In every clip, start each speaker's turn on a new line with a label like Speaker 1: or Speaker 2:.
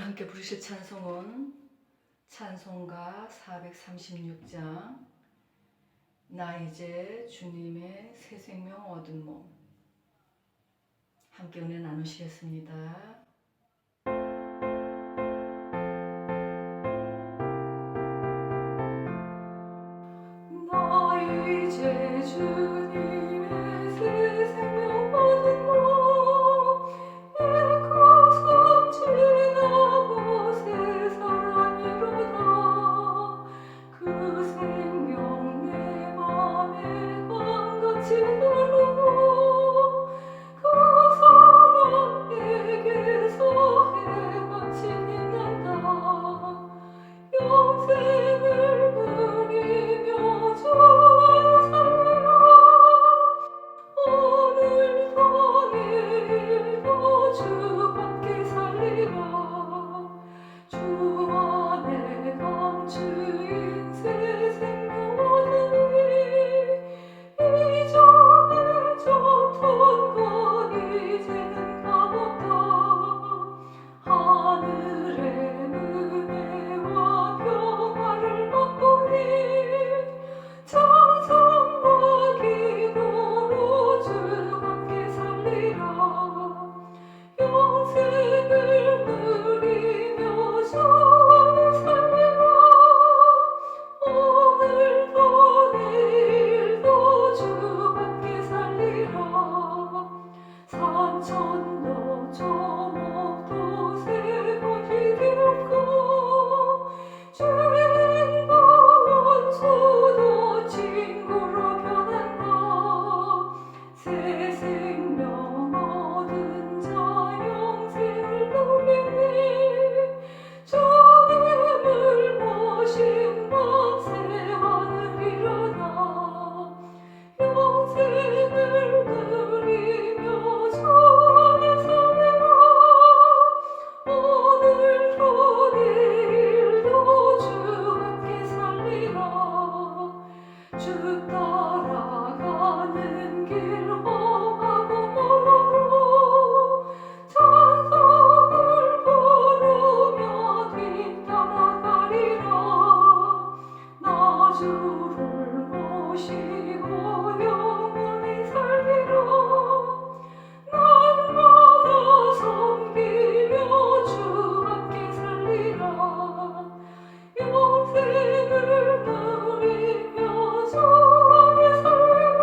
Speaker 1: 함께 부르실 찬송은 찬송가 436장 나 이제 주님의 새 생명 얻은 몸, 함께 은혜 나누시겠습니다. 나 이제 주님의 새 생명 얻은 몸, 가슴 지나고 새 사람이로다. 그 생명 내 맘에 강같이 흐르고 그 사랑에게서 해같이 빛난다. 영생을 누리며 주 안에 살리라. 오늘도 내일도 주 함께 살리라. 주 안에 감추인 새 생명 얻으니 이전에 줬던 것 이제는 값없다. 하늘의 은혜와 평화를 맛보니 찬송과 기도로 주 함께 살리라. 영생을 누리며 주 안에 살리라. 오늘도 내일도 주 함께 살리라. 산천도 조목도 새것이 되었고 죄인도 원수도 친구로 변한다. 새 생명 얻은 자 영생을 누리니 주님을 모신 밤 새 하늘이로다. 영생을 누리며 주 안에 살리라. 오늘도 내일도 주 함께 살리라. 주 따라가는 길 험하고 멀어도 찬송을 부르며 뒤따라가리라. 나 주를 모시고 영원히 살리라. 날마다 섬기며 주 함께 살리라. 영생을 누리며 주 안에 살리라.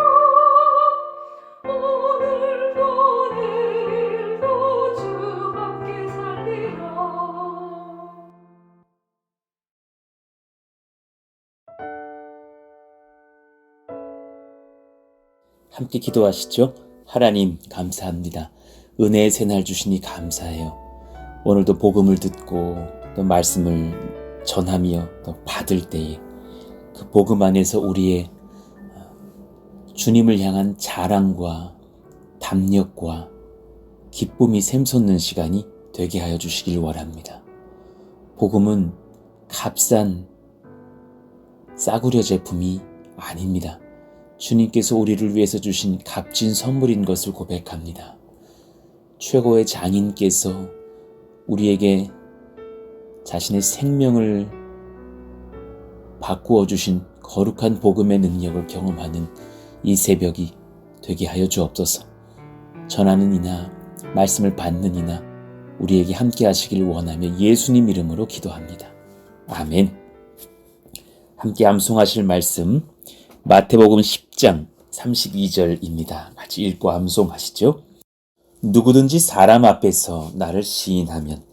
Speaker 1: 오늘도 내일도 주 함께 살리라.
Speaker 2: 함께 기도하시죠. 하나님 감사합니다. 은혜의 새날 주시니 감사해요. 오늘도 복음을 듣고 또 말씀을 전하며 또 받을 때에 그 복음 안에서 우리의 주님을 향한 자랑과 담력과 기쁨이 샘솟는 시간이 되게 하여 주시길 원합니다. 복음은 값싼 싸구려 제품이 아닙니다. 주님께서 우리를 위해서 주신 값진 선물인 것을 고백합니다. 최고의 장인께서 우리에게 자신의 생명을 바꾸어 주신 거룩한 복음의 능력을 경험하는 이 새벽이 되게 하여 주옵소서. 전하는 이나 말씀을 받는 이나 우리에게 함께 하시길 원하며 예수님 이름으로 기도합니다. 아멘. 함께 암송하실 말씀 마태복음 10장 32절입니다. 같이 읽고 암송하시죠. 누구든지 사람 앞에서 나를 시인하면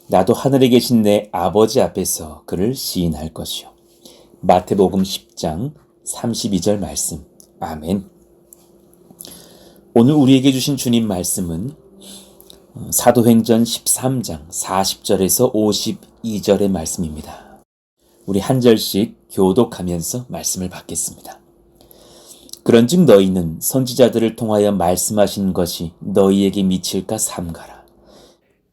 Speaker 2: 나도 하늘에 계신 내 아버지 앞에서 그를 시인할 것이요. 마태복음 10장 32절 말씀. 아멘. 오늘 우리에게 주신 주님 말씀은 사도행전 13장 40절에서 52절의 말씀입니다. 우리 한 절씩 교독하면서 말씀을 받겠습니다. 그런즉 너희는 선지자들을 통하여 말씀하신 것이 너희에게 미칠까 삼가라.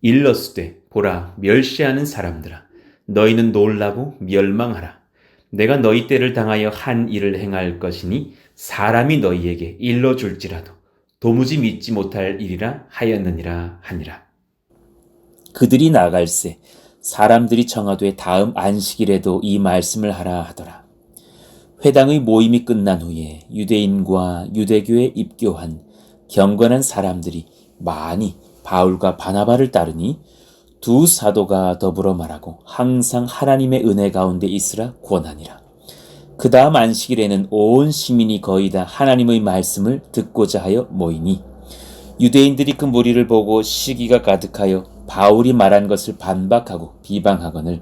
Speaker 2: 일러스되 보라 멸시하는 사람들아 너희는 놀라고 멸망하라. 내가 너희 때를 당하여 한 일을 행할 것이니 사람이 너희에게 일러줄지라도 도무지 믿지 못할 일이라 하였느니라 하니라. 그들이 나갈새 사람들이 청하되 다음 안식일에도 이 말씀을 하라 하더라. 회당의 모임이 끝난 후에 유대인과 유대교에 입교한 경건한 사람들이 많이 바울과 바나바를 따르니 두 사도가 더불어 말하고 항상 하나님의 은혜 가운데 있으라 권하니라. 그 다음 안식일에는 온 시민이 거의 다 하나님의 말씀을 듣고자 하여 모이니 유대인들이 그 무리를 보고 시기가 가득하여 바울이 말한 것을 반박하고 비방하거늘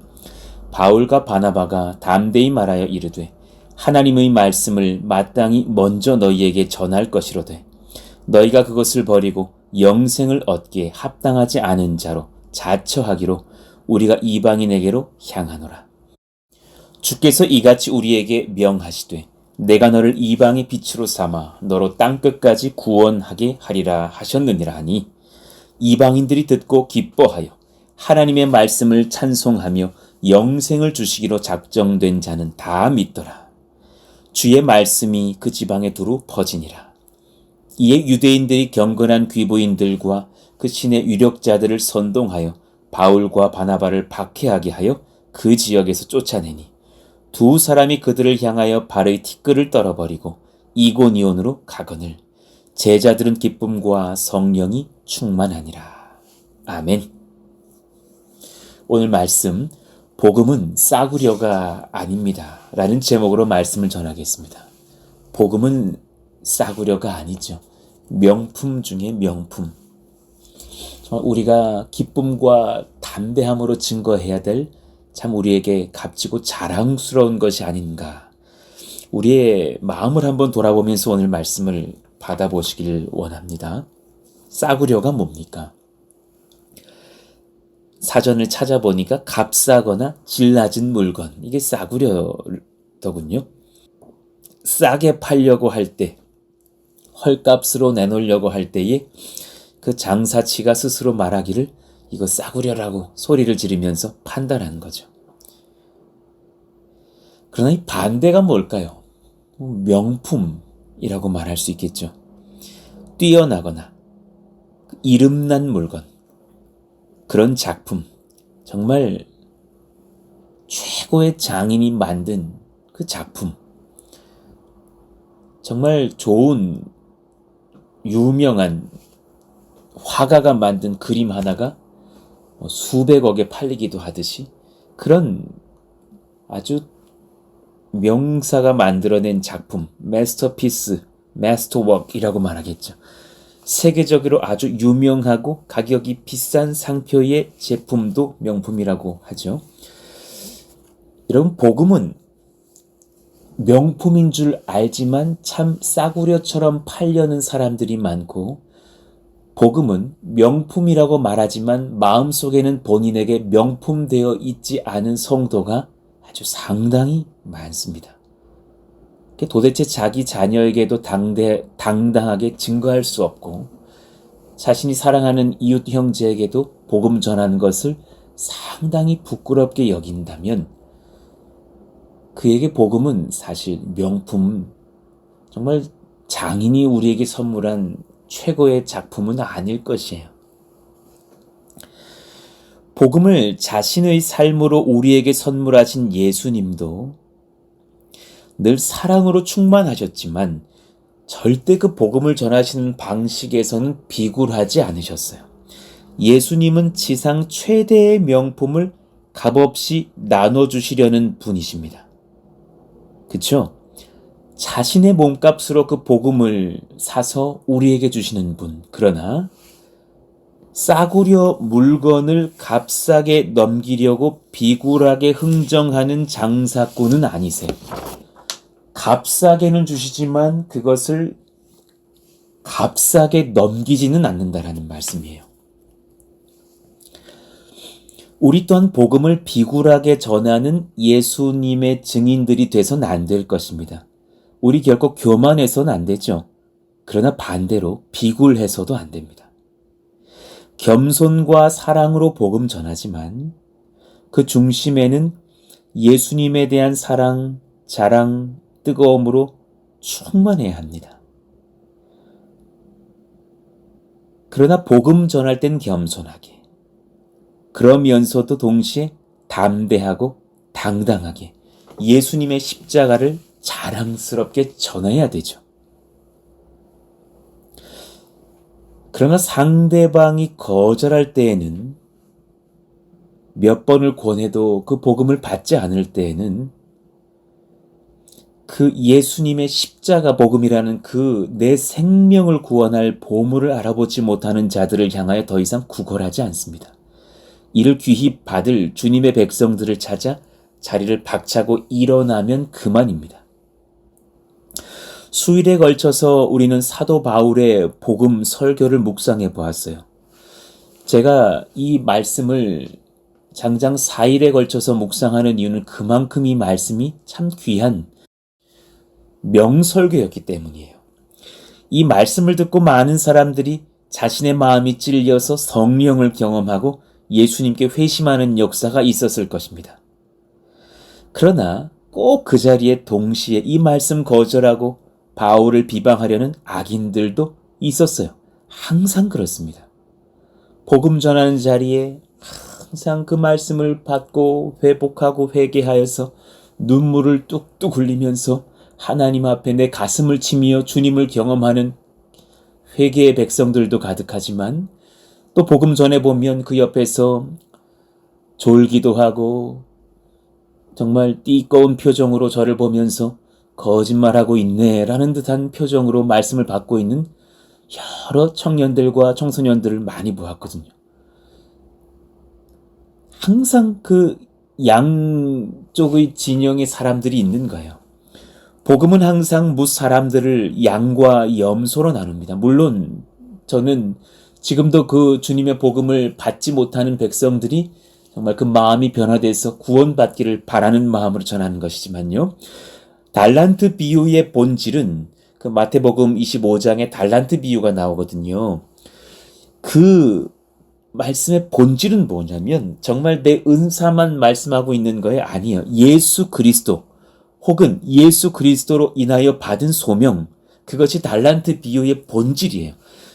Speaker 2: 바울과 바나바가 담대히 말하여 이르되 하나님의 말씀을 마땅히 먼저 너희에게 전할 것이로되 너희가 그것을 버리고 영생을 얻기에 합당하지 않은 자로 자처하기로 우리가 이방인에게로 향하노라. 주께서 이같이 우리에게 명하시되 내가 너를 이방의 빛으로 삼아 너로 땅끝까지 구원하게 하리라 하셨느니라 하니 이방인들이 듣고 기뻐하여 하나님의 말씀을 찬송하며 영생을 주시기로 작정된 자는 다 믿더라. 주의 말씀이 그 지방에 두루 퍼지니라. 이에 유대인들이 경건한 귀부인들과 그 신의 유력자들을 선동하여 바울과 바나바를 박해하게 하여 그 지역에서 쫓아내니 두 사람이 그들을 향하여 발의 티끌을 떨어버리고 이고니온으로 가거늘 제자들은 기쁨과 성령이 충만하니라. 아멘. 오늘 말씀 복음은 싸구려가 아닙니다 라는 제목으로 말씀을 전하겠습니다. 복음은 싸구려가 아니죠. 명품 중에 명품. 정말 우리가 기쁨과 담대함으로 증거해야 될 참 우리에게 값지고 자랑스러운 것이 아닌가. 우리의 마음을 한번 돌아보면서 오늘 말씀을 받아보시길 원합니다. 싸구려가 뭡니까? 사전을 찾아보니까 값싸거나 질 낮은 물건, 이게 싸구려더군요. 싸게 팔려고 할 때, 헐값으로 내놓으려고 할 때에 그 장사치가 스스로 말하기를 이거 싸구려라고 소리를 지르면서 판단하는 거죠. 그러나 이 반대가 뭘까요? 명품이라고 말할 수 있겠죠. 뛰어나거나 이름난 물건, 그런 작품, 정말 최고의 장인이 만든 그 작품, 정말 좋은 유명한 화가가 만든 그림 하나가 수백억에 팔리기도 하듯이 그런 아주 명사가 만들어낸 작품, 마스터피스, 마스터워크이라고 말하겠죠. 세계적으로 아주 유명하고 가격이 비싼 상표의 제품도 명품이라고 하죠. 여러분, 복음은 명품인 줄 알지만 참 싸구려처럼 팔려는 사람들이 많고, 복음은 명품이라고 말하지만 마음속에는 본인에게 명품되어 있지 않은 성도가 아주 상당히 많습니다. 도대체 자기 자녀에게도 당당하게 증거할 수 없고 자신이 사랑하는 이웃 형제에게도 복음 전하는 것을 상당히 부끄럽게 여긴다면 그에게 복음은 사실 명품, 정말 장인이 우리에게 선물한 최고의 작품은 아닐 것이에요. 복음을 자신의 삶으로 우리에게 선물하신 예수님도 늘 사랑으로 충만하셨지만 절대 그 복음을 전하시는 방식에서는 비굴하지 않으셨어요. 예수님은 지상 최대의 명품을 값없이 나눠주시려는 분이십니다. 그렇죠? 자신의 몸값으로 그 복음을 사서 우리에게 주시는 분. 그러나 싸구려 물건을 값싸게 넘기려고 비굴하게 흥정하는 장사꾼은 아니세요. 값싸게는 주시지만 그것을 값싸게 넘기지는 않는다라는 말씀이에요. 우리 또한 복음을 비굴하게 전하는 예수님의 증인들이 돼서는 안 될 것입니다. 우리 결코 교만해서는 안 되죠. 그러나 반대로 비굴해서도 안 됩니다. 겸손과 사랑으로 복음 전하지만 그 중심에는 예수님에 대한 사랑, 자랑, 뜨거움으로 충만해야 합니다. 그러나 복음 전할 땐 겸손하게, 그러면서도 동시에 담대하고 당당하게 예수님의 십자가를 자랑스럽게 전해야 되죠. 그러나 상대방이 거절할 때에는, 몇 번을 권해도 그 복음을 받지 않을 때에는 그 예수님의 십자가 복음이라는 그 내 생명을 구원할 보물을 알아보지 못하는 자들을 향하여 더 이상 구걸하지 않습니다. 이를 귀히 받을 주님의 백성들을 찾아 자리를 박차고 일어나면 그만입니다. 수일에 걸쳐서 우리는 사도 바울의 복음 설교를 묵상해 보았어요. 제가 이 말씀을 장장 4일에 걸쳐서 묵상하는 이유는 그만큼 이 말씀이 참 귀한 명설교였기 때문이에요. 이 말씀을 듣고 많은 사람들이 자신의 마음이 찔려서 성령을 경험하고 예수님께 회심하는 역사가 있었을 것입니다. 그러나 꼭 그 자리에 동시에 이 말씀 거절하고 바울을 비방하려는 악인들도 있었어요. 항상 그렇습니다. 복음 전하는 자리에 항상 그 말씀을 받고 회복하고 회개하여서 눈물을 뚝뚝 흘리면서 하나님 앞에 내 가슴을 치며 주님을 경험하는 회개의 백성들도 가득하지만, 또 복음 전해보면 그 옆에서 졸기도 하고 정말 띠꺼운 표정으로 저를 보면서 거짓말하고 있네 라는 듯한 표정으로 말씀을 받고 있는 여러 청년들과 청소년들을 많이 보았거든요. 항상 그 양쪽의 진영의 사람들이 있는 거예요. 복음은 항상 사람들을 양과 염소로 나눕니다. 물론 저는 지금도 그 주님의 복음을 받지 못하는 백성들이 정말 그 마음이 변화돼서 구원받기를 바라는 마음으로 전하는 것이지만요. 달란트 비유의 본질은 그 마태복음 25장에 달란트 비유가 나오거든요. 그 말씀의 본질은 뭐냐면 정말 내 은사만 말씀하고 있는 거에 아니에요. 예수 그리스도 혹은 예수 그리스도로 인하여 받은 소명, 그것이 달란트 비유의 본질이에요.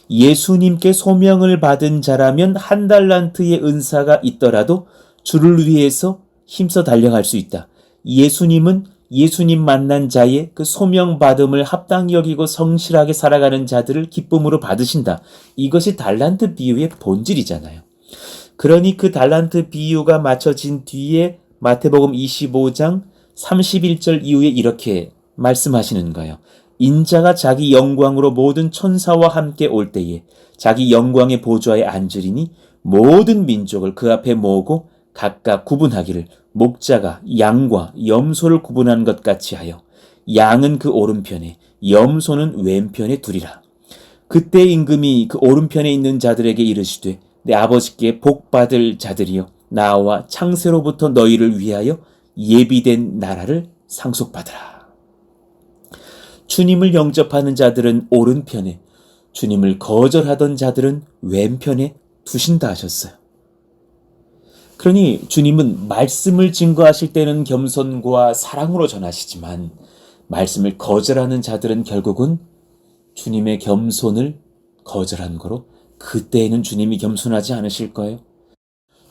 Speaker 2: 예수님께 소명을 받은 자라면 한 달란트의 은사가 있더라도 주를 위해서 힘써 달려갈 수 있다. 예수님은 예수님 만난 자의 그 소명 받음을 합당히 여기고 성실하게 살아가는 자들을 기쁨으로 받으신다. 이것이 달란트 비유의 본질이잖아요. 그러니 그 달란트 비유가 맞춰진 뒤에 마태복음 25장 31절 이후에 이렇게 말씀하시는 거예요. 인자가 자기 영광으로 모든 천사와 함께 올 때에 자기 영광의 보좌에 앉으리니 모든 민족을 그 앞에 모으고 각각 구분하기를 목자가 양과 염소를 구분한 것 같이 하여 양은 그 오른편에 염소는 왼편에 두리라. 그때 임금이 그 오른편에 있는 자들에게 이르시되 내 아버지께 복받을 자들이여 나와 창세로부터 너희를 위하여 예비된 나라를 상속받으라. 주님을 영접하는 자들은 오른편에, 주님을 거절하던 자들은 왼편에 두신다 하셨어요. 그러니 주님은 말씀을 증거하실 때는 겸손과 사랑으로 전하시지만 말씀을 거절하는 자들은 결국은 주님의 겸손을 거절한 거로, 그때에는 주님이 겸손하지 않으실 거예요.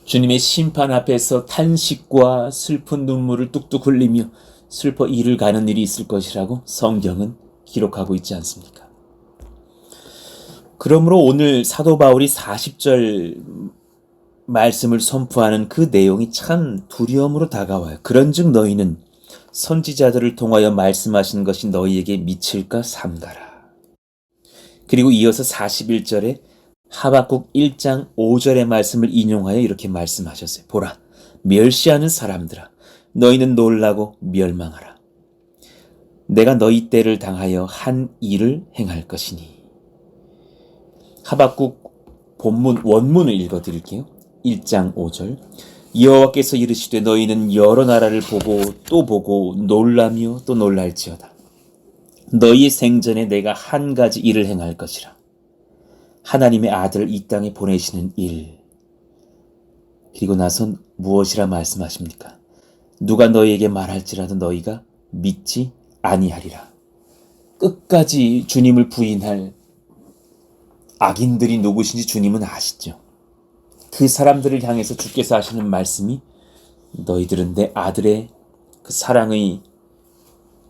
Speaker 2: 주님의 심판 앞에서 탄식과 슬픈 눈물을 뚝뚝 흘리며 슬퍼 이를 가는 일이 있을 것이라고 성경은 기록하고 있지 않습니까? 그러므로 오늘 사도 바울이 40절 말씀을 선포하는 그 내용이 참 두려움으로 다가와요. 그런즉 너희는 선지자들을 통하여 말씀하신 것이 너희에게 미칠까 삼가라. 그리고 이어서 41절에 하박국 1장 5절의 말씀을 인용하여 이렇게 말씀하셨어요. 보라, 멸시하는 사람들아, 너희는 놀라고 멸망하라. 내가 너희 때를 당하여 한 일을 행할 것이니. 하박국 본문 원문을 읽어드릴게요. 1장 5절. 여호와께서 이르시되 너희는 여러 나라를 보고 또 보고 놀라며 또 놀랄지어다. 너희 생전에 내가 한 가지 일을 행할 것이라. 하나님의 아들을 이 땅에 보내시는 일. 그리고 나선 무엇이라 말씀하십니까? 누가 너희에게 말할지라도 너희가 믿지 아니하리라. 끝까지 주님을 부인할 악인들이 누구신지 주님은 아시죠. 그 사람들을 향해서 주께서 하시는 말씀이 너희들은 내 아들의 그 사랑의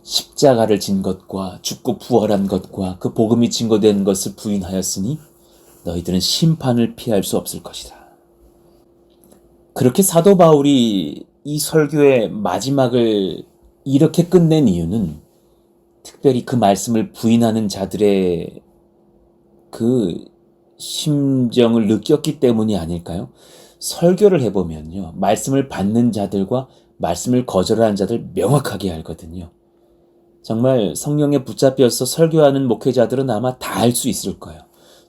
Speaker 2: 십자가를 진 것과 죽고 부활한 것과 그 복음이 증거된 것을 부인하였으니 너희들은 심판을 피할 수 없을 것이다. 그렇게 사도 바울이 이 설교의 마지막을 이렇게 끝낸 이유는 특별히 그 말씀을 부인하는 자들의 그 심정을 느꼈기 때문이 아닐까요? 설교를 해보면요, 말씀을 받는 자들과 말씀을 거절하는 자들 명확하게 알거든요. 정말 성령에 붙잡혀서 설교하는 목회자들은 아마 다 알 수 있을 거예요.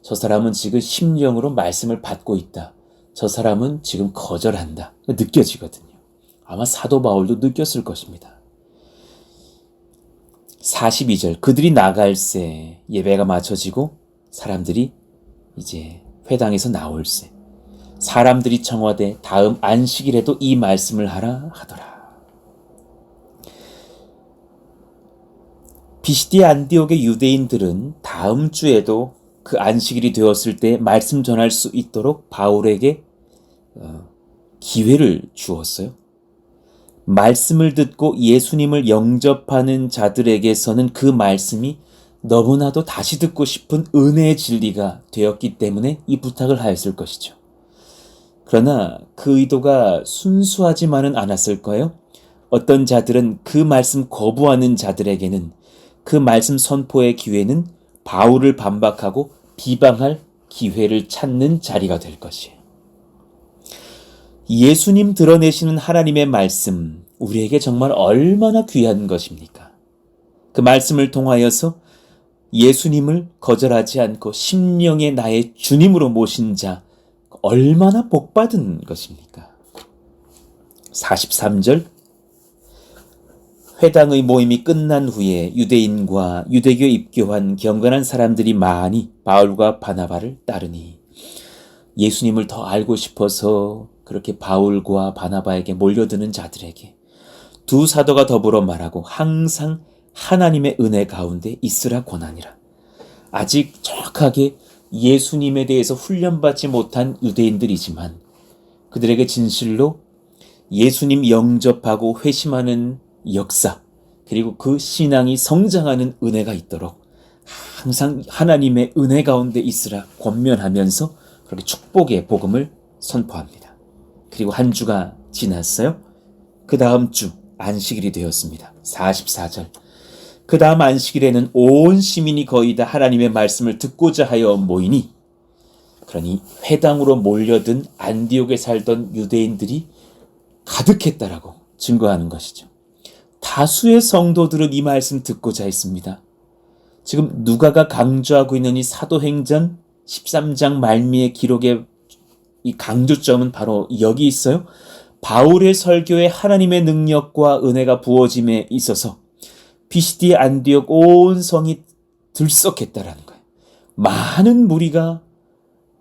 Speaker 2: 저 사람은 지금 심령으로 말씀을 받고 있다. 저 사람은 지금 거절한다. 느껴지거든요. 아마 사도 바울도 느꼈을 것입니다. 42절, 그들이 나갈새 예배가 마쳐지고 사람들이 이제 회당에서 나올새 사람들이 청하되 다음 안식일에도 이 말씀을 하라 하더라. 비시디아 안디옥의 유대인들은 다음 주에도 그 안식일이 되었을 때 말씀 전할 수 있도록 바울에게 기회를 주었어요. 말씀을 듣고 예수님을 영접하는 자들에게서는 그 말씀이 너무나도 다시 듣고 싶은 은혜의 진리가 되었기 때문에 이 부탁을 하였을 것이죠. 그러나 그 의도가 순수하지만은 않았을 거예요. 어떤 자들은 그 말씀 거부하는 자들에게는 그 말씀 선포의 기회는 바울을 반박하고 비방할 기회를 찾는 자리가 될 것이에요. 예수님 드러내시는 하나님의 말씀, 우리에게 정말 얼마나 귀한 것입니까? 그 말씀을 통하여서 예수님을 거절하지 않고 심령의 나의 주님으로 모신 자, 얼마나 복받은 것입니까? 43절, 회당의 모임이 끝난 후에 유대인과 유대교에 입교한 경건한 사람들이 많이 바울과 바나바를 따르니, 예수님을 더 알고 싶어서 그렇게 바울과 바나바에게 몰려드는 자들에게 두 사도가 더불어 말하고 항상 하나님의 은혜 가운데 있으라 권하니라. 아직 정확하게 예수님에 대해서 훈련받지 못한 유대인들이지만 그들에게 진실로 예수님 영접하고 회심하는 역사, 그리고 그 신앙이 성장하는 은혜가 있도록 항상 하나님의 은혜 가운데 있으라 권면하면서 그렇게 축복의 복음을 선포합니다. 그리고 한 주가 지났어요. 그 다음 주 안식일이 되었습니다. 44절, 그 다음 안식일에는 온 시민이 거의 다 하나님의 말씀을 듣고자 하여 모이니, 그러니 회당으로 몰려든 안디옥에 살던 유대인들이 가득했다라고 증거하는 것이죠. 다수의 성도들은 이 말씀 듣고자 했습니다. 지금 누가가 강조하고 있는 이 사도행전 13장 말미의 기록의 이 강조점은 바로 여기 있어요. 바울의 설교에 하나님의 능력과 은혜가 부어짐에 있어서 비시디아 안디옥 온 성이 들썩했다라는 거예요. 많은 무리가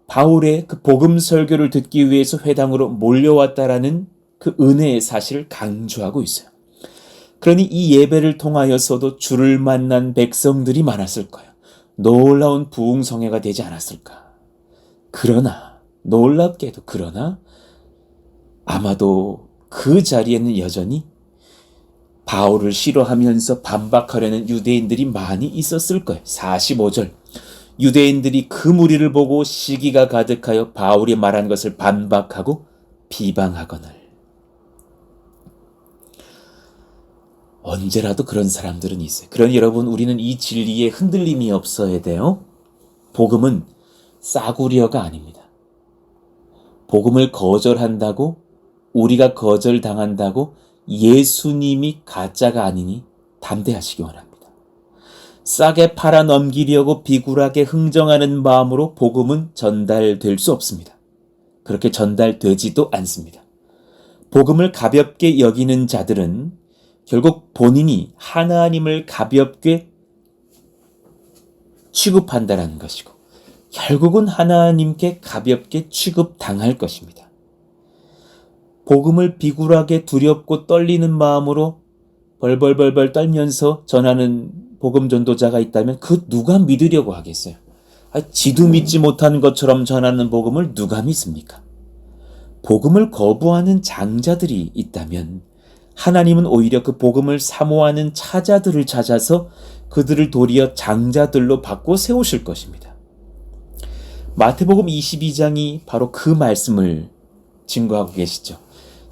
Speaker 2: 바울의 그 복음 설교를 듣기 위해서 회당으로 몰려왔다라는 그 은혜의 사실을 강조하고 있어요. 그러니 이 예배를 통하여서도 주를 만난 백성들이 많았을 거예요. 놀라운 부흥성회가 되지 않았을까. 그러나 놀랍게도 아마도 그 자리에는 여전히 바울을 싫어하면서 반박하려는 유대인들이 많이 있었을 거예요. 45절, 유대인들이 그 무리를 보고 시기가 가득하여 바울이 말한 것을 반박하고 비방하거늘. 언제라도 그런 사람들은 있어요. 그러니 여러분, 우리는 이 진리에 흔들림이 없어야 돼요. 복음은 싸구려가 아닙니다. 복음을 거절한다고, 우리가 거절당한다고 예수님이 가짜가 아니니 담대하시기 원합니다. 싸게 팔아 넘기려고 비굴하게 흥정하는 마음으로 복음은 전달될 수 없습니다. 그렇게 전달되지도 않습니다. 복음을 가볍게 여기는 자들은 결국 본인이 하나님을 가볍게 취급한다는 것이고, 결국은 하나님께 가볍게 취급당할 것입니다. 복음을 비굴하게 두렵고 떨리는 마음으로 벌벌벌벌 떨면서 전하는 복음 전도자가 있다면 그 누가 믿으려고 하겠어요? 지도 믿지 못하는 것처럼 전하는 복음을 누가 믿습니까? 복음을 거부하는 장자들이 있다면 하나님은 오히려 그 복음을 사모하는 차자들을 찾아서 그들을 도리어 장자들로 바꿔 세우실 것입니다. 마태복음 22장이 바로 그 말씀을 증거하고 계시죠.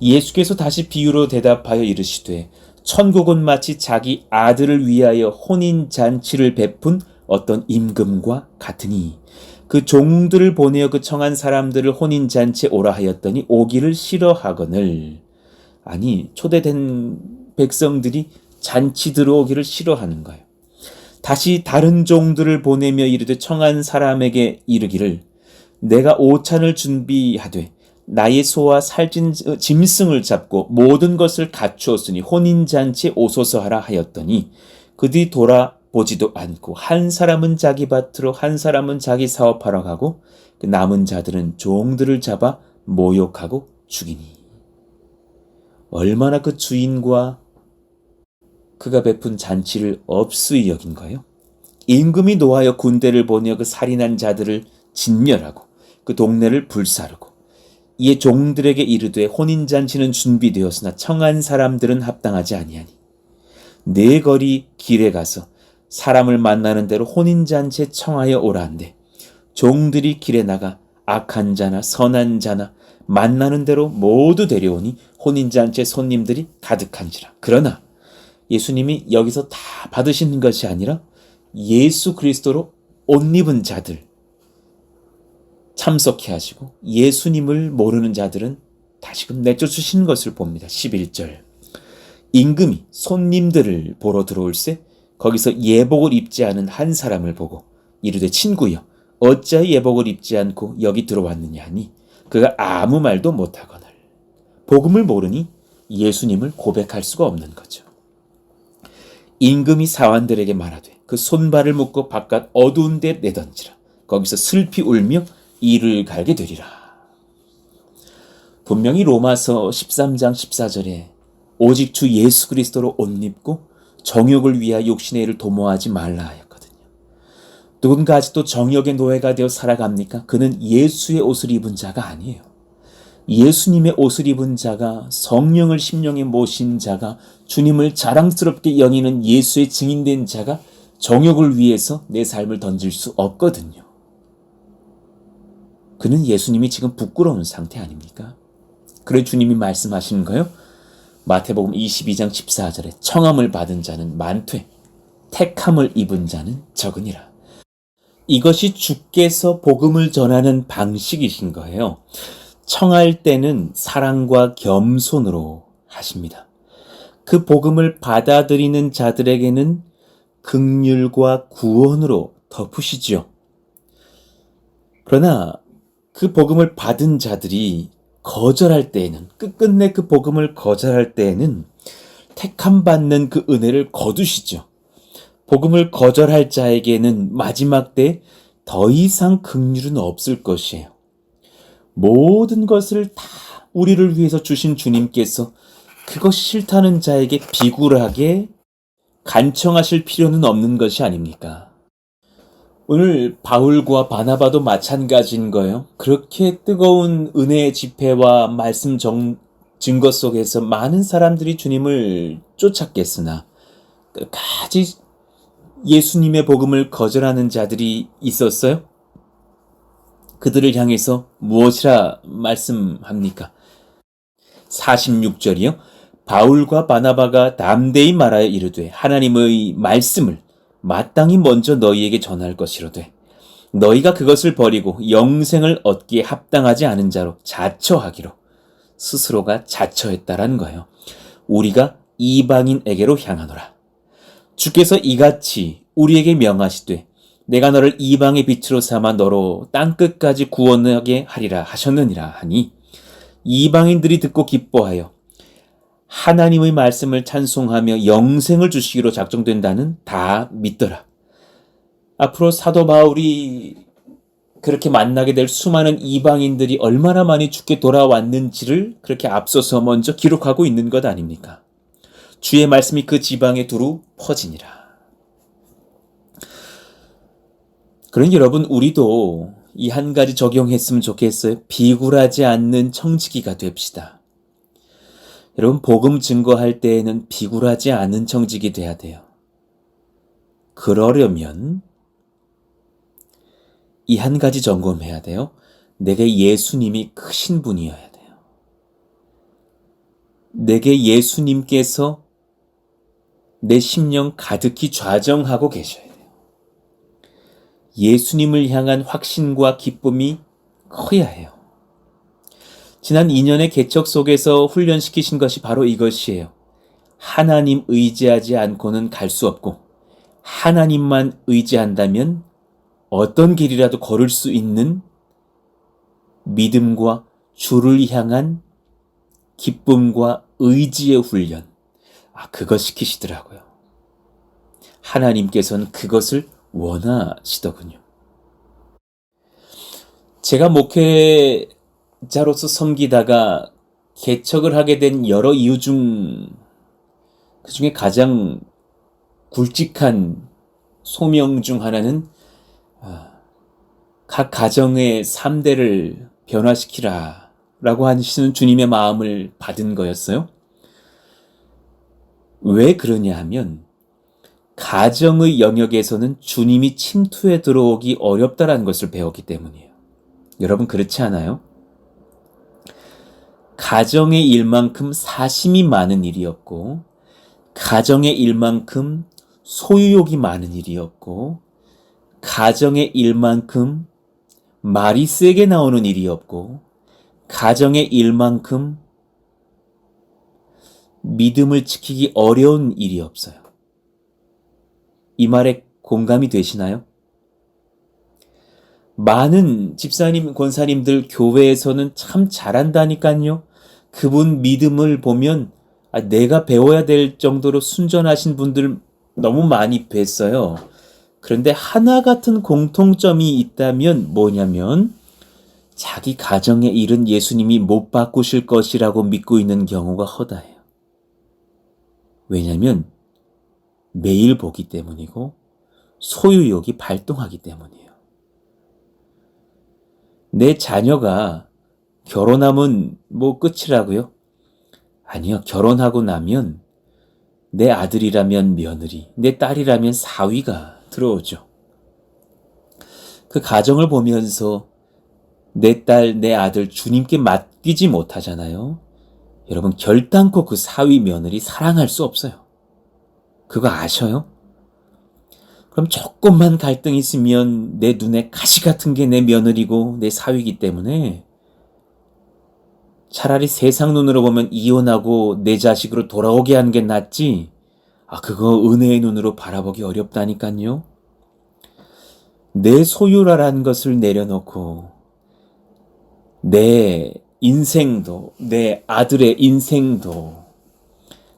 Speaker 2: 예수께서 다시 비유로 대답하여 이르시되 천국은 마치 자기 아들을 위하여 혼인잔치를 베푼 어떤 임금과 같으니 그 종들을 보내어 그 청한 사람들을 혼인잔치에 오라 하였더니 오기를 싫어하거늘. 아니, 초대된 백성들이 잔치 들어오기를 싫어하는 거예요. 다시 다른 종들을 보내며 이르되 청한 사람에게 이르기를 내가 오찬을 준비하되 나의 소와 살찐 짐승을 잡고 모든 것을 갖추었으니 혼인잔치에 오소서 하라 하였더니 그들이 돌아보지도 않고 한 사람은 자기 밭으로 한 사람은 자기 사업하러 가고 그 남은 자들은 종들을 잡아 모욕하고 죽이니. 얼마나 그 주인과 그가 베푼 잔치를 업수히 여긴 거예요. 임금이 노하여 군대를 보내어 그 살인한 자들을 진멸하고 그 동네를 불사르고 이에 종들에게 이르되 혼인잔치는 준비되었으나 청한 사람들은 합당하지 아니하니 네 거리 길에 가서 사람을 만나는 대로 혼인잔치에 청하여 오라 한대 종들이 길에 나가 악한 자나 선한 자나 만나는 대로 모두 데려오니 혼인잔치에 손님들이 가득한지라. 그러나 예수님이 여기서 다 받으시는 것이 아니라 예수 그리스도로 옷 입은 자들 참석해 하시고 예수님을 모르는 자들은 다시금 내쫓으시는 것을 봅니다. 11절 임금이 손님들을 보러 들어올세 거기서 예복을 입지 않은 한 사람을 보고 이르되 친구여 어찌하여 예복을 입지 않고 여기 들어왔느냐 하니 그가 아무 말도 못하거늘. 복음을 모르니 예수님을 고백할 수가 없는 거죠. 임금이 사환들에게 말하되 그 손발을 묶고 바깥 어두운 데 내던지라. 거기서 슬피 울며 이를 갈게 되리라. 분명히 로마서 13장 14절에 오직 주 예수 그리스도로 옷 입고 정욕을 위하여 욕심의 일을 도모하지 말라 하였거든요. 누군가 아직도 정욕의 노예가 되어 살아갑니까? 그는 예수의 옷을 입은 자가 아니에요. 예수님의 옷을 입은 자가 성령을 심령에 모신 자가 주님을 자랑스럽게 여기는 예수의 증인된 자가 정욕을 위해서 내 삶을 던질 수 없거든요. 그는 예수님이 지금 부끄러운 상태 아닙니까? 그래 주님이 말씀하시는 거예요. 마태복음 22장 14절에 청함을 받은 자는 많되 택함을 입은 자는 적으니라. 이것이 주께서 복음을 전하는 방식이신 거예요. 청할 때는 사랑과 겸손으로 하십니다. 그 복음을 받아들이는 자들에게는 긍휼과 구원으로 덮으시죠. 그러나 그 복음을 받은 자들이 거절할 때에는 끝끝내 그 복음을 거절할 때에는 택함 받는 그 은혜를 거두시죠. 복음을 거절할 자에게는 마지막 때 더 이상 긍휼은 없을 것이에요. 모든 것을 다 우리를 위해서 주신 주님께서 그것이 싫다는 자에게 비굴하게 간청하실 필요는 없는 것이 아닙니까? 오늘 바울과 바나바도 마찬가지인 거예요. 그렇게 뜨거운 은혜의 집회와 말씀 증거 속에서 많은 사람들이 주님을 쫓았겠으나 끝까지 예수님의 복음을 거절하는 자들이 있었어요? 그들을 향해서 무엇이라 말씀합니까? 46절이요. 바울과 바나바가 담대히 말하여 이르되 하나님의 말씀을 마땅히 먼저 너희에게 전할 것이로되 너희가 그것을 버리고 영생을 얻기에 합당하지 않은 자로 자처하기로 스스로가 자처했다라는 거예요. 우리가 이방인에게로 향하노라. 주께서 이같이 우리에게 명하시되 내가 너를 이방의 빛으로 삼아 너로 땅끝까지 구원하게 하리라 하셨느니라 하니 이방인들이 듣고 기뻐하여 하나님의 말씀을 찬송하며 영생을 주시기로 작정된다는 다 믿더라. 앞으로 사도 바울이 그렇게 만나게 될 수많은 이방인들이 얼마나 많이 주께 돌아왔는지를 그렇게 앞서서 먼저 기록하고 있는 것 아닙니까? 주의 말씀이 그 지방에 두루 퍼지니라. 그러니 여러분, 우리도 이 한 가지 적용했으면 좋겠어요. 비굴하지 않는 청지기가 됩시다. 여러분, 복음 증거할 때에는 비굴하지 않은 청지기 돼야 돼요. 그러려면 이 한 가지 점검해야 돼요. 내게 예수님이 크신 분이어야 돼요. 내게 예수님께서 내 심령 가득히 좌정하고 계셔야 돼요. 예수님을 향한 확신과 기쁨이 커야 해요. 지난 2년의 개척 속에서 훈련시키신 것이 바로 이것이에요. 하나님 의지하지 않고는 갈 수 없고, 하나님만 의지한다면 어떤 길이라도 걸을 수 있는 믿음과 주를 향한 기쁨과 의지의 훈련. 그것 시키시더라고요. 하나님께서는 그것을 원하시더군요. 제가 목회자로서 섬기다가 개척을 하게 된 여러 이유 중 그 중에 가장 굵직한 소명 중 하나는 각 가정의 3대를 변화시키라 라고 하시는 주님의 마음을 받은 거였어요. 왜 그러냐 하면 가정의 영역에서는 주님이 침투해 들어오기 어렵다라는 것을 배웠기 때문이에요. 여러분, 그렇지 않아요? 가정의 일만큼 사심이 많은 일이었고, 가정의 일만큼 소유욕이 많은 일이었고, 가정의 일만큼 말이 세게 나오는 일이었고, 가정의 일만큼 믿음을 지키기 어려운 일이 없어요. 이 말에 공감이 되시나요? 많은 집사님, 권사님들 교회에서는 참 잘한다니까요. 그분 믿음을 보면 내가 배워야 될 정도로 순전하신 분들 너무 많이 뵀어요. 그런데 하나 같은 공통점이 있다면 뭐냐면 자기 가정의 일은 예수님이 못 바꾸실 것이라고 믿고 있는 경우가 허다해요. 왜냐하면 매일 보기 때문이고 소유욕이 발동하기 때문이에요. 내 자녀가 결혼하면 끝이라고요? 아니요. 결혼하고 나면 내 아들이라면 며느리, 내 딸이라면 사위가 들어오죠. 그 가정을 보면서 내 딸, 내 아들 주님께 맡기지 못하잖아요. 여러분, 결단코 그 사위 며느리 사랑할 수 없어요. 그거 아셔요? 그럼 조금만 갈등이 있으면 내 눈에 가시 같은 게 내 며느리고 내 사위이기 때문에 차라리 세상 눈으로 보면 이혼하고 내 자식으로 돌아오게 하는 게 낫지, 그거 은혜의 눈으로 바라보기 어렵다니까요. 내 소유라는 것을 내려놓고 내 인생도, 내 아들의 인생도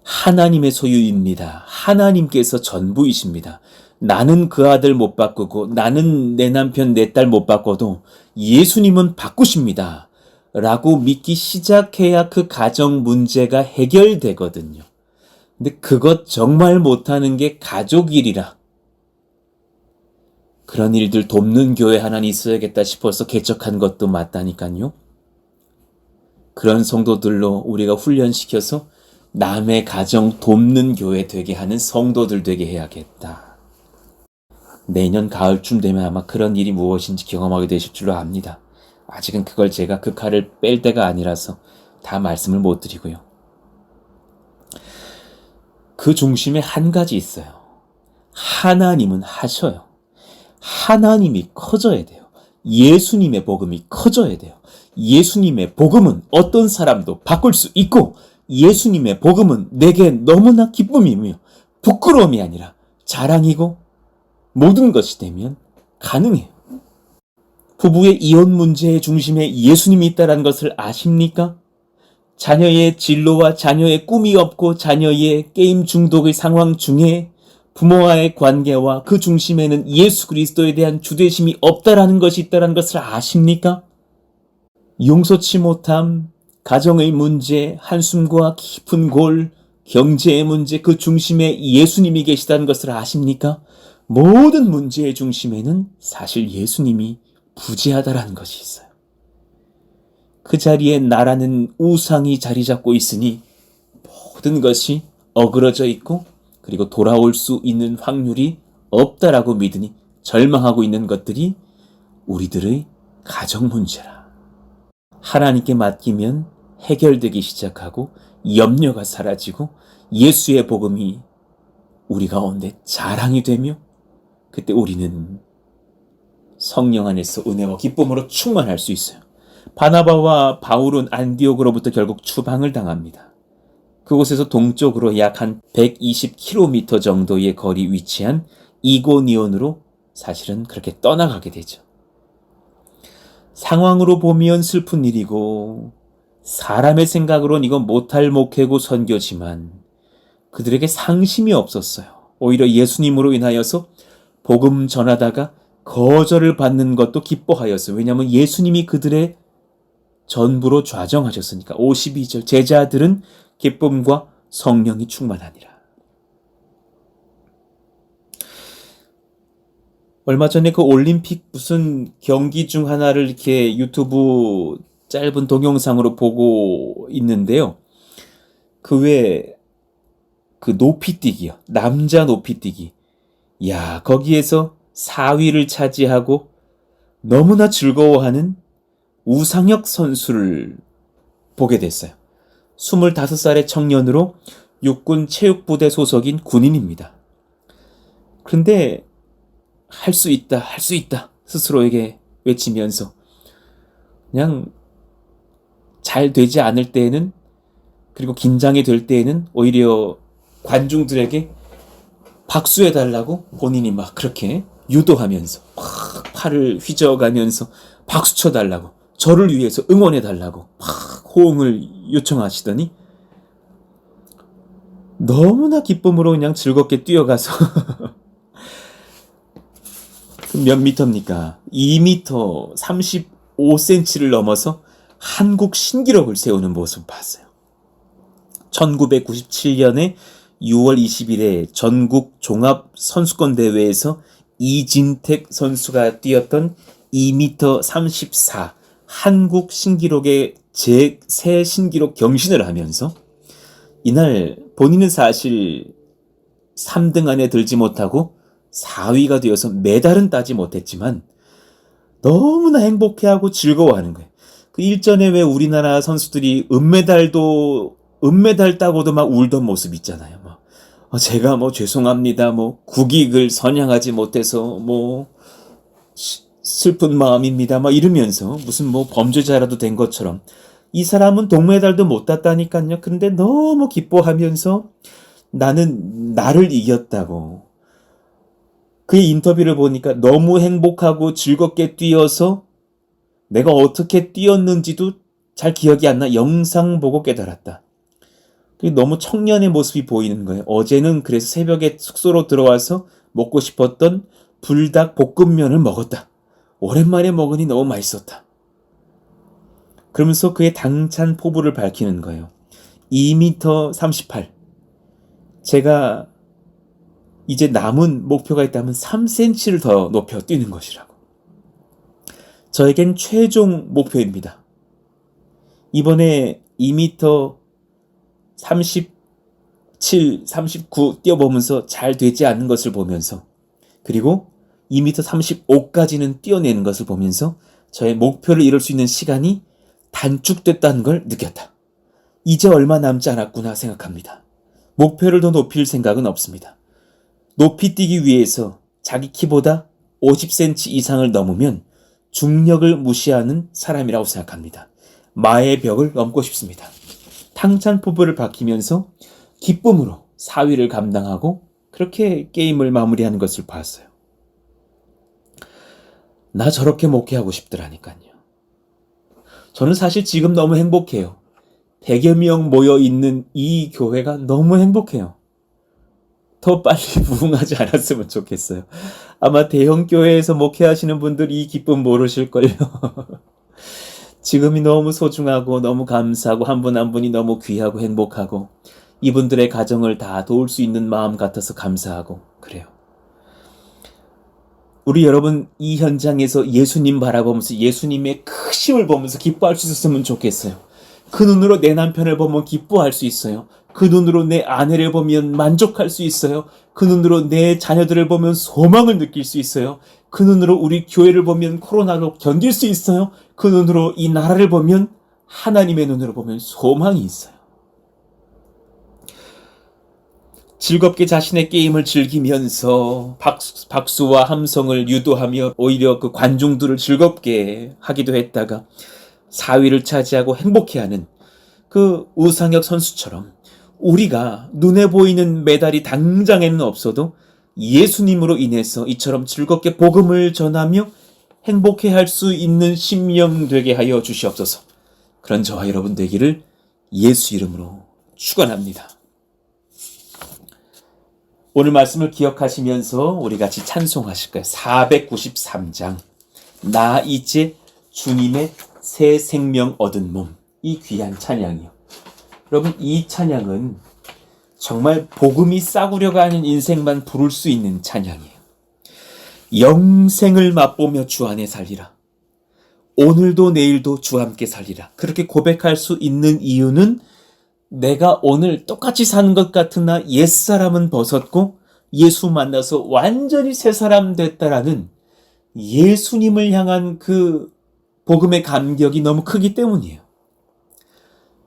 Speaker 2: 하나님의 소유입니다. 하나님께서 전부이십니다. 나는 그 아들 못 바꾸고, 나는 내 남편, 내 딸 못 바꿔도 예수님은 바꾸십니다. 라고 믿기 시작해야 그 가정 문제가 해결되거든요. 근데 그것 정말 못하는 게 가족 일이라. 그런 일들 돕는 교회 하나는 있어야겠다 싶어서 개척한 것도 맞다니까요. 그런 성도들로 우리가 훈련시켜서 남의 가정 돕는 교회 되게 하는 성도들 되게 해야겠다. 내년 가을쯤 되면 아마 그런 일이 무엇인지 경험하게 되실 줄로 압니다. 아직은 그걸 제가 그 칼을 뺄 때가 아니라서 다 말씀을 못 드리고요. 그 중심에 한 가지 있어요. 하나님은 하셔요. 하나님이 커져야 돼요. 예수님의 복음이 커져야 돼요. 예수님의 복음은 어떤 사람도 바꿀 수 있고, 예수님의 복음은 내게 너무나 기쁨이며 부끄러움이 아니라 자랑이고 모든 것이 되면 가능해요. 부부의 이혼 문제의 중심에 예수님이 있다는 것을 아십니까? 자녀의 진로와 자녀의 꿈이 없고 자녀의 게임 중독의 상황 중에 부모와의 관계와 그 중심에는 예수 그리스도에 대한 주되심이 없다라는 것이 있다는 것을 아십니까? 용서치 못함, 가정의 문제, 한숨과 깊은 골, 경제의 문제, 그 중심에 예수님이 계시다는 것을 아십니까? 모든 문제의 중심에는 사실 예수님이 부재하다라는 것이 있어요. 그 자리에 나라는 우상이 자리 잡고 있으니 모든 것이 어그러져 있고 그리고 돌아올 수 있는 확률이 없다라고 믿으니 절망하고 있는 것들이 우리들의 가정 문제라. 하나님께 맡기면 해결되기 시작하고 염려가 사라지고 예수의 복음이 우리 가운데 자랑이 되며 그때 우리는 성령 안에서 은혜와 기쁨으로 충만할 수 있어요. 바나바와 바울은 안디옥으로부터 결국 추방을 당합니다. 그곳에서 동쪽으로 약 한 120km 정도의 거리 위치한 이고니온으로 사실은 그렇게 떠나가게 되죠. 상황으로 보면 슬픈 일이고 사람의 생각으론 이건 못할 목회고 선교지만 그들에게 상심이 없었어요. 오히려 예수님으로 인하여서 복음 전하다가 거절을 받는 것도 기뻐하였어요. 왜냐하면 예수님이 그들의 전부로 좌정하셨으니까. 52절 제자들은 기쁨과 성령이 충만하니라. 얼마 전에 그 올림픽 무슨 경기 중 하나를 이렇게 유튜브 짧은 동영상으로 보고 있는데요. 그 외에 그 높이뛰기요. 남자 높이뛰기. 야, 거기에서 4위를 차지하고 너무나 즐거워하는 우상혁 선수를 보게 됐어요. 25살의 청년으로 육군 체육부대 소속인 군인입니다. 그런데 할 수 있다, 할 수 있다 스스로에게 외치면서 그냥 잘 되지 않을 때에는 그리고 긴장이 될 때에는 오히려 관중들에게 박수해달라고 본인이 막 그렇게 유도하면서 막 팔을 휘저어가면서 박수 쳐달라고 저를 위해서 응원해달라고 막 호응을 요청하시더니 너무나 기쁨으로 그냥 즐겁게 뛰어가서 몇 미터입니까? 2m 35cm를 넘어서 한국 신기록을 세우는 모습을 봤어요. 1997년에 6월 20일에 전국 종합 선수권 대회에서 이진택 선수가 뛰었던 2m 34 한국 신기록의 제3 신기록 경신을 하면서 이날 본인은 사실 3등 안에 들지 못하고 4위가 되어서 메달은 따지 못했지만 너무나 행복해하고 즐거워하는 거예요. 그 일전에 왜 우리나라 선수들이 은메달 따고도 막 울던 모습 있잖아요. 제가 죄송합니다. 국익을 선양하지 못해서 슬픈 마음입니다. 이러면서 무슨 범죄자라도 된 것처럼 이 사람은 동메달도 못 땄다니까요. 근데 너무 기뻐하면서 나는 나를 이겼다고. 그의 인터뷰를 보니까 너무 행복하고 즐겁게 뛰어서 내가 어떻게 뛰었는지도 잘 기억이 안 나. 영상 보고 깨달았다. 너무 청년의 모습이 보이는 거예요. 어제는 그래서 새벽에 숙소로 들어와서 먹고 싶었던 불닭 볶음면을 먹었다. 오랜만에 먹으니 너무 맛있었다. 그러면서 그의 당찬 포부를 밝히는 거예요. 2m 38. 제가 이제 남은 목표가 있다면 3cm를 더 높여 뛰는 것이라고. 저에겐 최종 목표입니다. 이번에 2m 37, 39 뛰어보면서 잘 되지 않는 것을 보면서 그리고 2m 35까지는 뛰어내는 것을 보면서 저의 목표를 이룰 수 있는 시간이 단축됐다는 걸 느꼈다. 이제 얼마 남지 않았구나 생각합니다. 목표를 더 높일 생각은 없습니다. 높이 뛰기 위해서 자기 키보다 50cm 이상을 넘으면 중력을 무시하는 사람이라고 생각합니다. 마의 벽을 넘고 싶습니다. 탕찬 포부를 밝히면서 기쁨으로 4위를 감당하고 그렇게 게임을 마무리하는 것을 봤어요. 나 저렇게 목회하고 싶더라니까요. 저는 사실 지금 너무 행복해요. 100여 명 모여있는 이 교회가 너무 행복해요. 더 빨리 부흥하지 않았으면 좋겠어요. 아마 대형 교회에서 목회하시는 분들 이 기쁨 모르실걸요. 지금이 너무 소중하고 너무 감사하고 한 분 한 분이 너무 귀하고 행복하고 이분들의 가정을 다 도울 수 있는 마음 같아서 감사하고 그래요. 우리 여러분 이 현장에서 예수님 바라보면서 예수님의 크심을 보면서 기뻐할 수 있었으면 좋겠어요. 그 눈으로 내 남편을 보면 기뻐할 수 있어요. 그 눈으로 내 아내를 보면 만족할 수 있어요. 그 눈으로 내 자녀들을 보면 소망을 느낄 수 있어요. 그 눈으로 우리 교회를 보면 코로나로 견딜 수 있어요. 그 눈으로 이 나라를 보면 하나님의 눈으로 보면 소망이 있어요. 즐겁게 자신의 게임을 즐기면서 박수와 함성을 유도하며 오히려 그 관중들을 즐겁게 하기도 했다가 4위를 차지하고 행복해하는 그 우상혁 선수처럼 우리가 눈에 보이는 메달이 당장에는 없어도 예수님으로 인해서 이처럼 즐겁게 복음을 전하며 행복해할 수 있는 심령 되게 하여 주시옵소서. 그런 저와 여러분 되기를 예수 이름으로 축원합니다. 오늘 말씀을 기억하시면서 우리 같이 찬송하실까요? 493장 나 이제 주님의 새 생명 얻은 몸. 이 귀한 찬양이요. 여러분 이 찬양은 정말 복음이 싸구려가 아닌 인생만 부를 수 있는 찬양이에요. 영생을 맛보며 주 안에 살리라. 오늘도 내일도 주 함께 살리라. 그렇게 고백할 수 있는 이유는 내가 오늘 똑같이 사는 것 같으나 옛사람은 벗었고 예수 만나서 완전히 새 사람 됐다라는 예수님을 향한 그 복음의 감격이 너무 크기 때문이에요.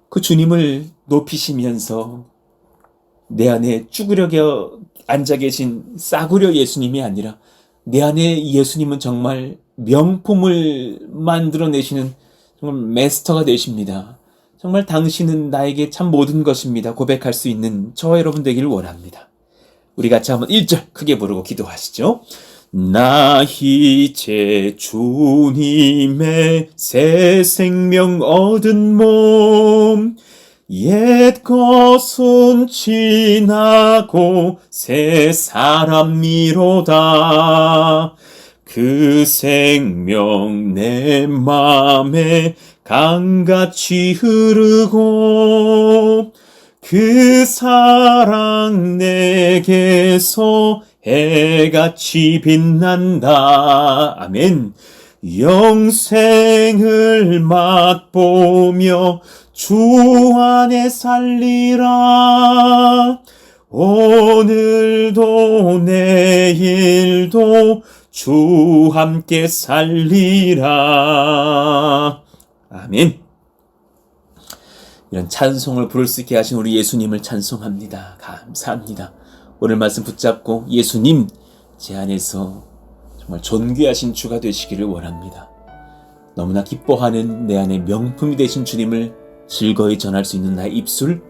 Speaker 2: 그 주님을 높이시면서 내 안에 쭈그려 앉아 계신 싸구려 예수님이 아니라 내 안에 예수님은 정말 명품을 만들어내시는 정말 마스터가 되십니다. 정말 당신은 나에게 참 모든 것입니다. 고백할 수 있는 저와 여러분 되기를 원합니다. 우리 같이 한번 1절 크게 부르고 기도하시죠. 나 이제 주님의 새 생명 얻은 몸 옛 것은 지나고 새 사람이로다. 그 생명 내 맘에 강같이 흐르고 그 사랑 내게서 해같이 빛난다. 아멘. 영생을 맛보며 주 안에 살리라. 오늘도 내일도 주 함께 살리라. 아멘. 이런 찬송을 부를 수 있게 하신 우리 예수님을 찬송합니다. 감사합니다. 오늘 말씀 붙잡고 예수님 제 안에서 정말 존귀하신 주가 되시기를 원합니다. 너무나 기뻐하는 내 안에 명품이 되신 주님을 즐거이 전할 수 있는 나의 입술,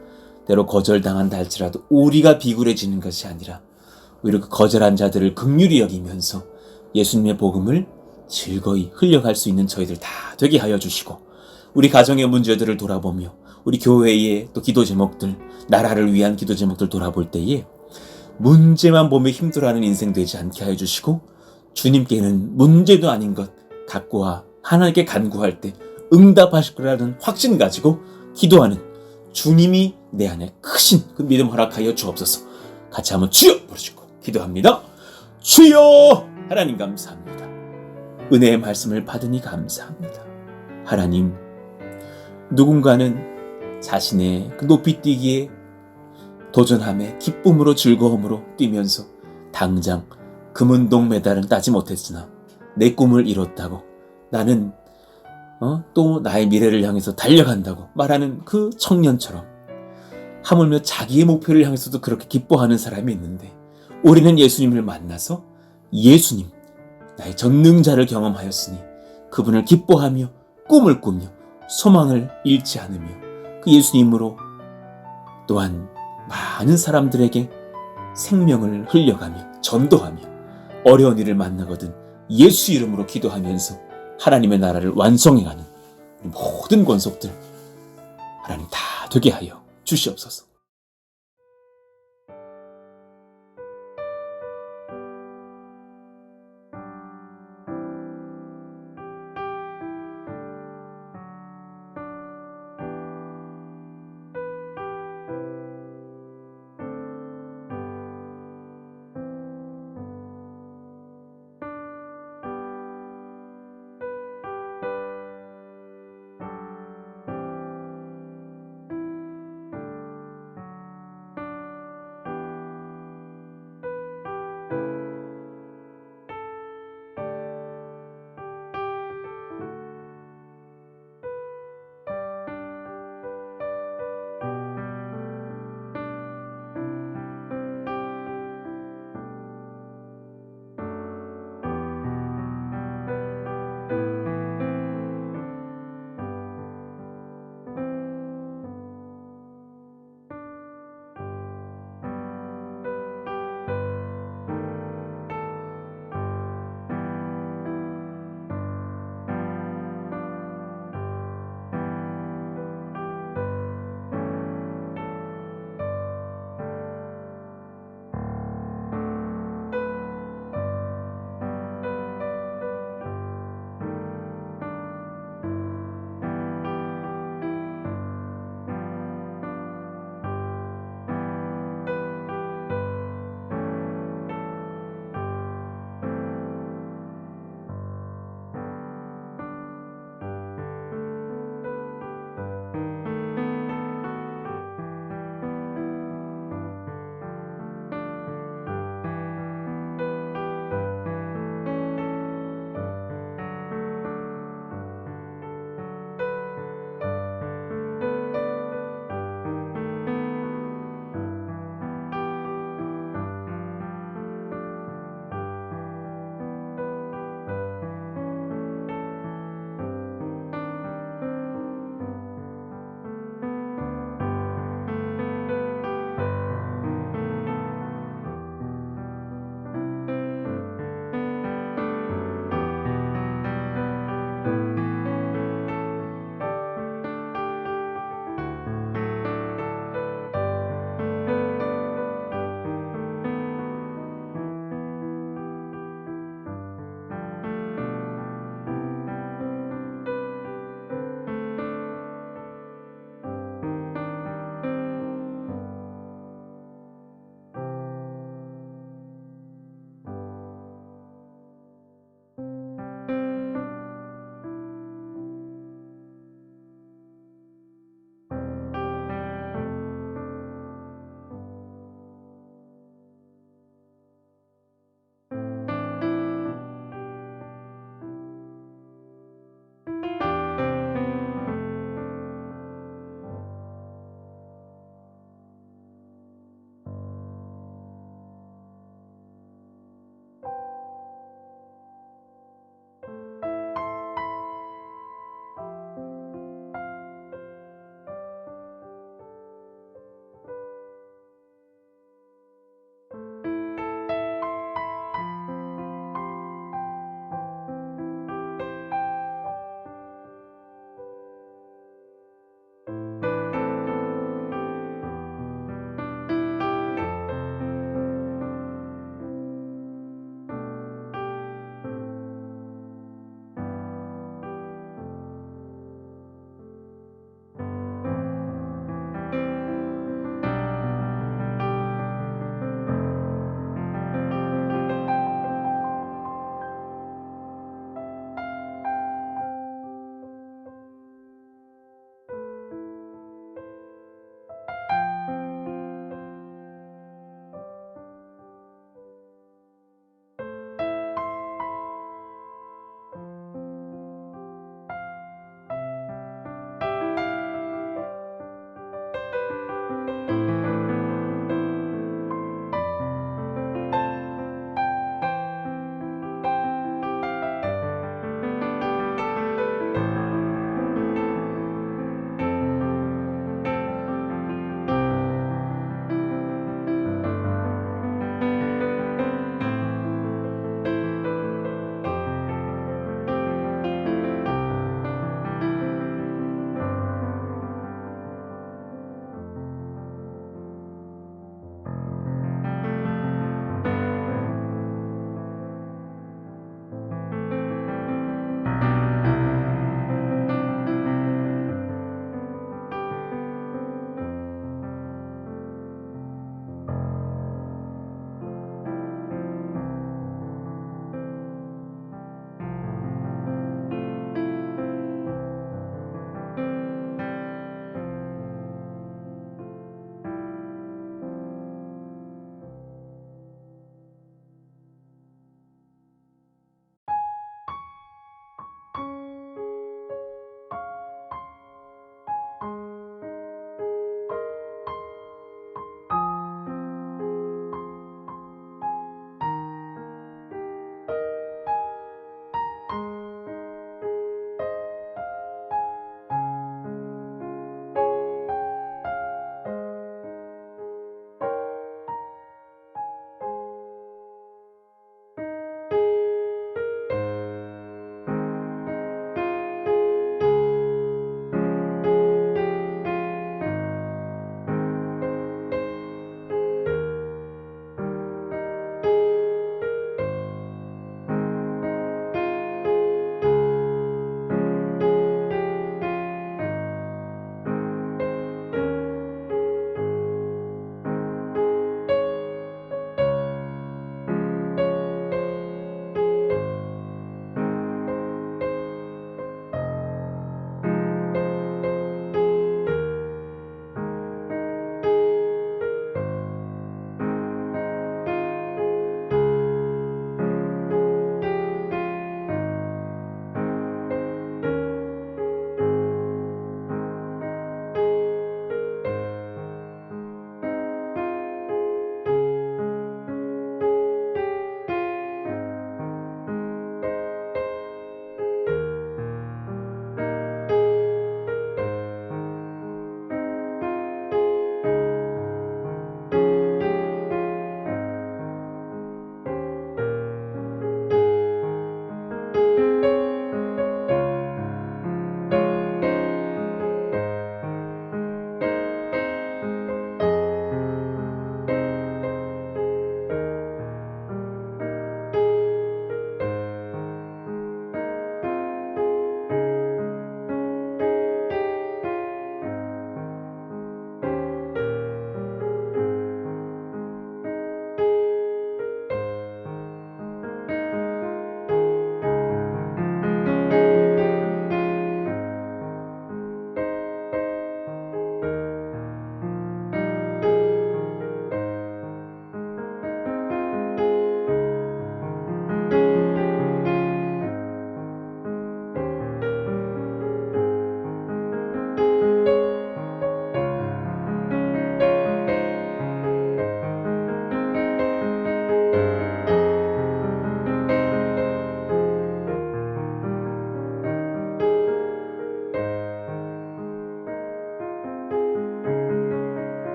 Speaker 2: 때로 거절당한다 할지라도 우리가 비굴해지는 것이 아니라 오히려 그 거절한 자들을 긍휼히 여기면서 예수님의 복음을 즐거이 흘려갈 수 있는 저희들 다 되게 하여 주시고 우리 가정의 문제들을 돌아보며 우리 교회의 또 기도 제목들, 나라를 위한 기도 제목들 돌아볼 때에 문제만 보며 힘들어하는 인생 되지 않게 하여 주시고 주님께는 문제도 아닌 것 갖고 하나님께 간구할 때 응답하실 거라는 확신 가지고 기도하는 주님이 내 안에 크신 그 믿음 허락하여 주옵소서. 같이 한번 주여 부르시고 기도합니다. 주여! 하나님 감사합니다. 은혜의 말씀을 받으니 감사합니다. 하나님, 누군가는 자신의 그 높이 뛰기에 도전함에 기쁨으로 즐거움으로 뛰면서 당장 금은동 메달은 따지 못했으나 내 꿈을 이뤘다고 나는 또 나의 미래를 향해서 달려간다고 말하는 그 청년처럼 하물며 자기의 목표를 향해서도 그렇게 기뻐하는 사람이 있는데 우리는 예수님을 만나서 예수님, 나의 전능자를 경험하였으니 그분을 기뻐하며 꿈을 꾸며 소망을 잃지 않으며 그 예수님으로 또한 많은 사람들에게 생명을 흘려가며 전도하며 어려운 일을 만나거든 예수 이름으로 기도하면서 하나님의 나라를 완성해가는 모든 권속들 하나님 다 되게 하여 주시옵소서.